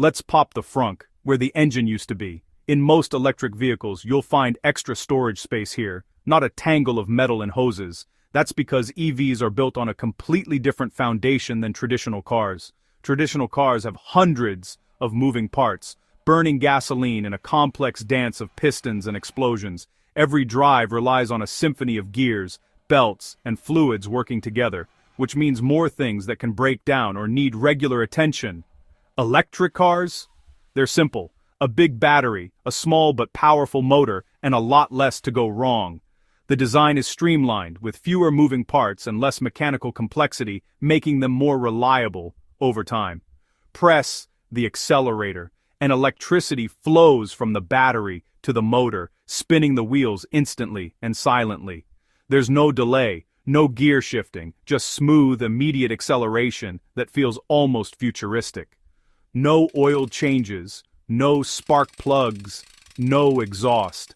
Let's pop the frunk, where the engine used to be. In most electric vehicles, you'll find extra storage space here, not a tangle of metal and hoses. That's because EVs are built on a completely different foundation than traditional cars. Traditional cars have hundreds of moving parts, burning gasoline in a complex dance of pistons and explosions. Every drive relies on a symphony of gears, belts, and fluids working together, which means more things that can break down or need regular attention. Electric cars? They're simple. A big battery, a small but powerful motor, and a lot less to go wrong. The design is streamlined, with fewer moving parts and less mechanical complexity, making them more reliable over time. Press the accelerator, and electricity flows from the battery to the motor, spinning the wheels instantly and silently. There's no delay, no gear shifting, just smooth, immediate acceleration that feels almost futuristic. No oil changes, no spark plugs, no exhaust.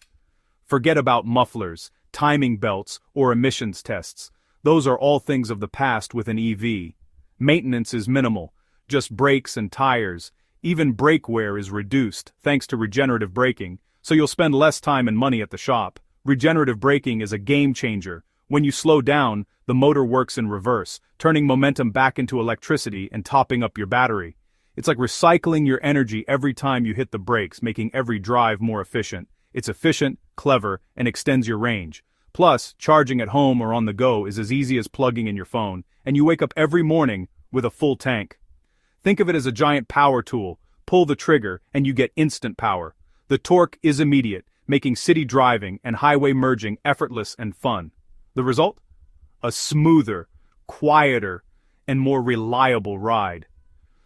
Forget about mufflers, timing belts, or emissions tests. Those are all things of the past with an EV. Maintenance is minimal, just brakes and tires. Even brake wear is reduced, thanks to regenerative braking, so you'll spend less time and money at the shop. Regenerative braking is a game changer. When you slow down, the motor works in reverse, turning momentum back into electricity and topping up your battery. It's like recycling your energy every time you hit the brakes, making every drive more efficient. It's efficient, clever, and extends your range. Plus, charging at home or on the go is as easy as plugging in your phone, and you wake up every morning with a full tank. Think of it as a giant power tool. Pull the trigger, and you get instant power. The torque is immediate, making city driving and highway merging effortless and fun. The result? A smoother, quieter, and more reliable ride.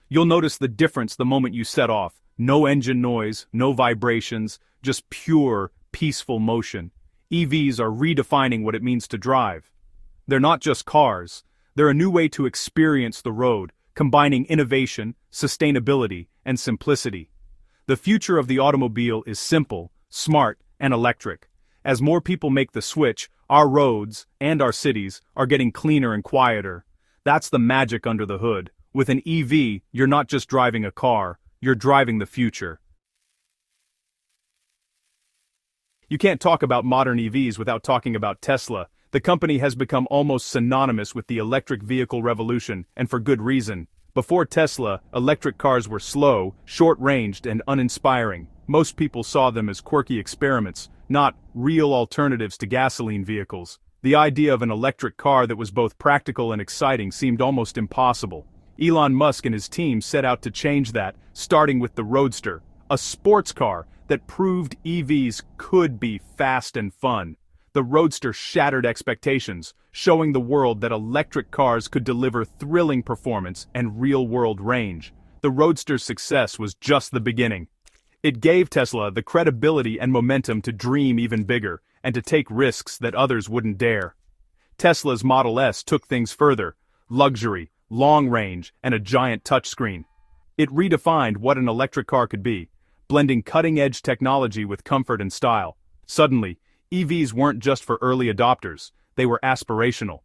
You'll notice the difference the moment you set off. No engine noise, no vibrations, just pure, peaceful motion. EVs are redefining what it means to drive. They're not just cars. They're a new way to experience the road, combining innovation, sustainability, and simplicity. The future of the automobile is simple, smart, and electric. As more people make the switch, our roads and our cities are getting cleaner and quieter. That's the magic under the hood. With an EV, you're not just driving a car, you're driving the future. You can't talk about modern EVs without talking about Tesla. The company has become almost synonymous with the electric vehicle revolution, and for good reason. Before Tesla, electric cars were slow, short-ranged, and uninspiring. Most people saw them as quirky experiments, not real alternatives to gasoline vehicles. The idea of an electric car that was both practical and exciting seemed almost impossible. Elon Musk and his team set out to change that, starting with the Roadster, a sports car that proved EVs could be fast and fun. The Roadster shattered expectations, showing the world that electric cars could deliver thrilling performance and real-world range. The Roadster's success was just the beginning. It gave Tesla the credibility and momentum to dream even bigger, and to take risks that others wouldn't dare. Tesla's Model S took things further: luxury, long range, and a giant touchscreen. It redefined what an electric car could be, blending cutting-edge technology with comfort and style. Suddenly, EVs weren't just for early adopters, they were aspirational.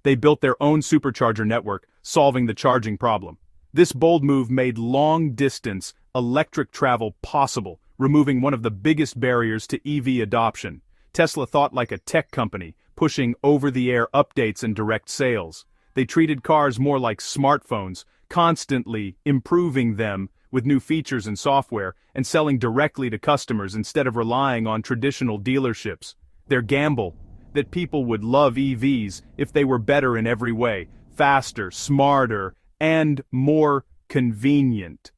They built their own supercharger network, solving the charging problem. This bold move made long-distance electric travel possible, removing one of the biggest barriers to EV adoption. Tesla thought like a tech company, pushing over-the-air updates and direct sales. They treated cars more like smartphones, constantly improving them with new features and software, and selling directly to customers instead of relying on traditional dealerships. Their gamble, that people would love EVs if they were better in every way, faster, smarter, and more convenient.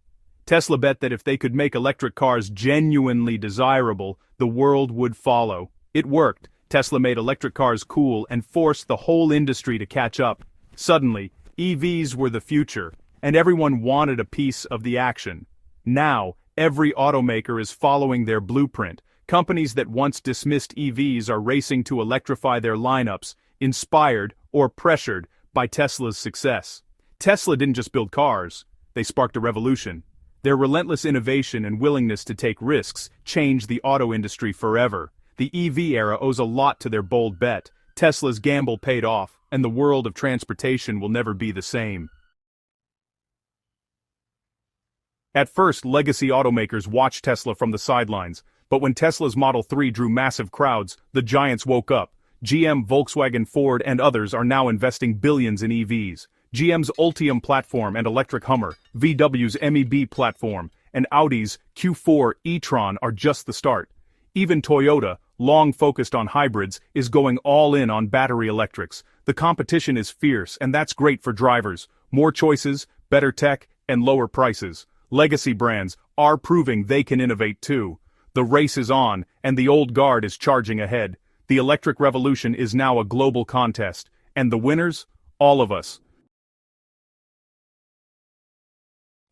Tesla bet that if they could make electric cars genuinely desirable, the world would follow. It worked. Tesla made electric cars cool and forced the whole industry to catch up. Suddenly, EVs were the future, and everyone wanted a piece of the action. Now, every automaker is following their blueprint. Companies that once dismissed EVs are racing to electrify their lineups, inspired or pressured by Tesla's success. Tesla didn't just build cars, they sparked a revolution. Their relentless innovation and willingness to take risks changed the auto industry forever. The EV era owes a lot to their bold bet. Tesla's gamble paid off, and the world of transportation will never be the same. At first, legacy automakers watched Tesla from the sidelines, but when Tesla's Model 3 drew massive crowds, the giants woke up. GM, Volkswagen, Ford, and others are now investing billions in EVs. GM's Ultium platform and electric Hummer, VW's MEB platform, and Audi's Q4 e-tron are just the start. Even Toyota, long focused on hybrids, is going all in on battery electrics. The competition is fierce, and that's great for drivers. More choices, better tech, and lower prices. Legacy brands are proving they can innovate too. The race is on, and the old guard is charging ahead. The electric revolution is now a global contest, and the winners? All of us.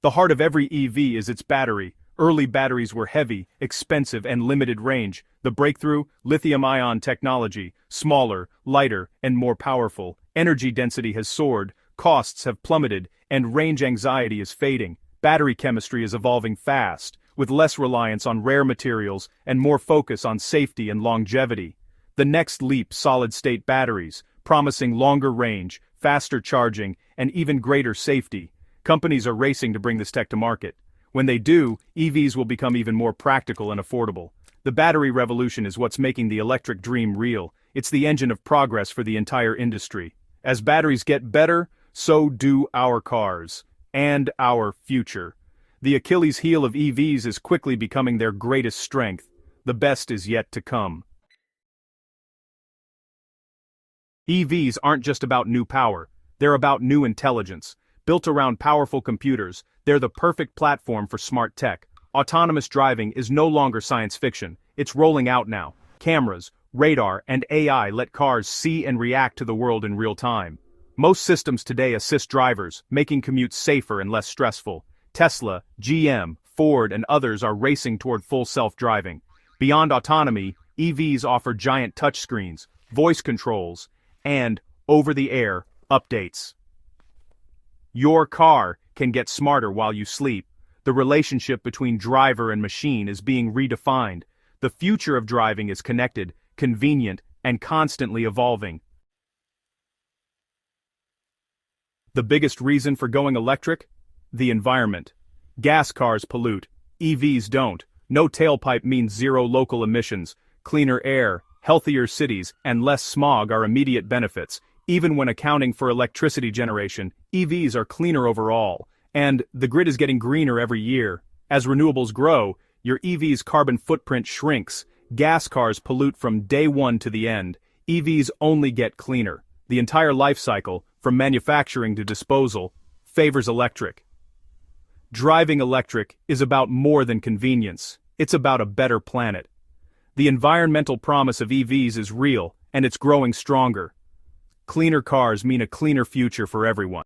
The heart of every EV is its battery. Early batteries were heavy, expensive, and limited range. The breakthrough, lithium-ion technology, smaller, lighter, and more powerful. Energy density has soared, costs have plummeted, and range anxiety is fading. Battery chemistry is evolving fast, with less reliance on rare materials and more focus on safety and longevity. The next leap: solid-state batteries, promising longer range, faster charging, and even greater safety. Companies are racing to bring this tech to market. When they do, EVs will become even more practical and affordable. The battery revolution is what's making the electric dream real. It's the engine of progress for the entire industry. As batteries get better, so do our cars. And our future. The Achilles heel of EVs is quickly becoming their greatest strength. The best is yet to come. EVs aren't just about new power, they're about new intelligence. Built around powerful computers, they're the perfect platform for smart tech. Autonomous driving is no longer science fiction, it's rolling out now. Cameras, radar, and AI let cars see and react to the world in real time. Most systems today assist drivers, making commutes safer and less stressful. Tesla, GM, Ford, and others are racing toward full self-driving. Beyond autonomy, EVs offer giant touchscreens, voice controls, and over-the-air updates. Your car can get smarter while you sleep. The relationship between driver and machine is being redefined. The future of driving is connected, convenient, and constantly evolving. The biggest reason for going electric? The environment. Gas cars pollute. EVs don't. No tailpipe means zero local emissions. Cleaner air, healthier cities, and less smog are immediate benefits. Even when accounting for electricity generation, EVs are cleaner overall. And the grid is getting greener every year. As renewables grow, your EV's carbon footprint shrinks. Gas cars pollute from day one to the end. EVs only get cleaner. The entire life cycle, from manufacturing to disposal, favors electric. Driving electric is about more than convenience. It's about a better planet. The environmental promise of EVs is real, and it's growing stronger. Cleaner cars mean a cleaner future for everyone.